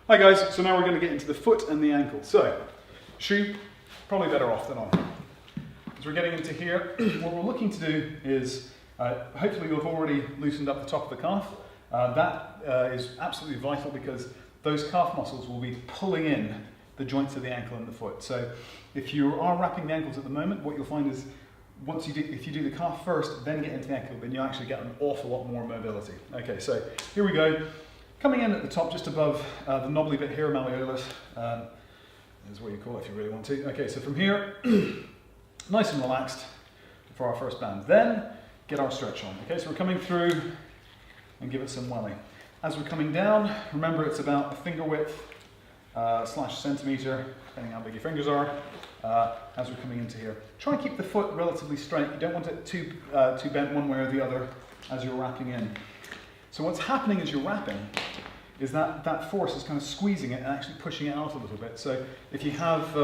Hi guys, so now we're going to get into the foot and the ankle. So, shoe, probably better off than on. As we're getting into here, what we're looking to do is, hopefully you've already loosened up the top of the calf. That is absolutely vital because those calf muscles will be pulling in the joints of the ankle and the foot. So if you are wrapping the ankles at the moment, what you'll find is if you do the calf first, then get into the ankle, then you actually get an awful lot more mobility. Okay, so here we go. Coming in at the top, just above the knobbly bit here, malleolus, is what you call it if you really want to. Okay, so from here, nice and relaxed for our first band. Then get our stretch on. Okay, so we're coming through and give it some welly. As we're coming down, remember it's about a finger width slash centimetre, depending how big your fingers are, as we're coming into here. Try and keep the foot relatively straight. You don't want it too bent one way or the other as you're wrapping in. So what's happening as you're wrapping is that force is kind of squeezing it and actually pushing it out a little bit. So if you have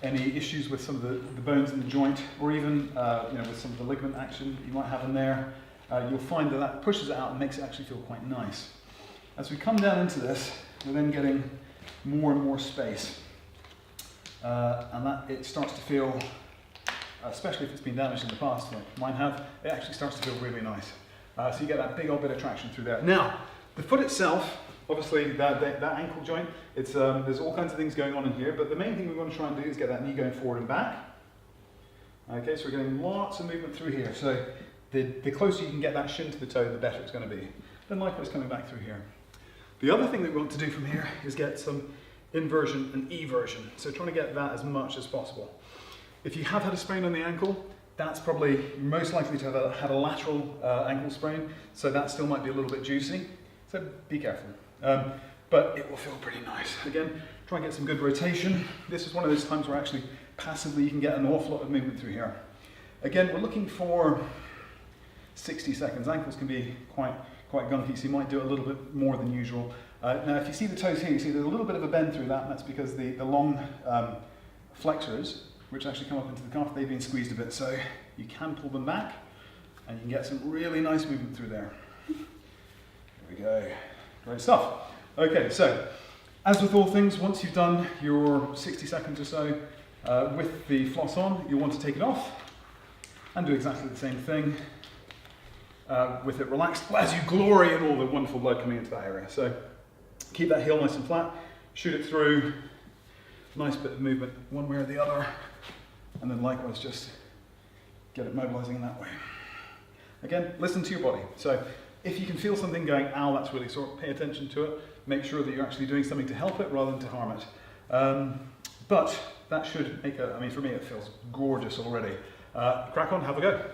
any issues with some of the bones in the joint, or even with some of the ligament action you might have in there, you'll find that pushes it out and makes it actually feel quite nice. As we come down into this, we're then getting more and more space. And that it starts to feel, especially if it's been damaged in the past, like mine have, it actually starts to feel really nice. So you get that big old bit of traction through there. Now, the foot itself, obviously that ankle joint, there's all kinds of things going on in here, but the main thing we want to try and do is get that knee going forward and back. Okay, so we're getting lots of movement through here. So the closer you can get that shin to the toe, the better it's going to be. Then likewise coming back through here. The other thing that we want to do from here is get some inversion and eversion. So trying to get that as much as possible. If you have had a sprain on the ankle, that's probably most likely to have had a lateral ankle sprain, so that still might be a little bit juicy. So be careful. But it will feel pretty nice. Again, try and get some good rotation. This is one of those times where actually passively you can get an awful lot of movement through here. Again, we're looking for 60 seconds. Ankles can be quite gunky, so you might do a little bit more than usual. Now, if you see the toes here, you see there's a little bit of a bend through that, and that's because the long flexors, which actually come up into the calf, they've been squeezed a bit, so you can pull them back, and you can get some really nice movement through there. There we go. Great stuff. Okay, so as with all things, once you've done your 60 seconds or so with the floss on, you'll want to take it off and do exactly the same thing with it relaxed, as you glory in all the wonderful blood coming into that area. So keep that heel nice and flat, shoot it through, nice bit of movement one way or the other, and then likewise just get it mobilizing in that way. Again, listen to your body. So if you can feel something going, ow, that's really sore, pay attention to it. Make sure that you're actually doing something to help it rather than to harm it. But that should make for me it feels gorgeous already. Crack on, have a go.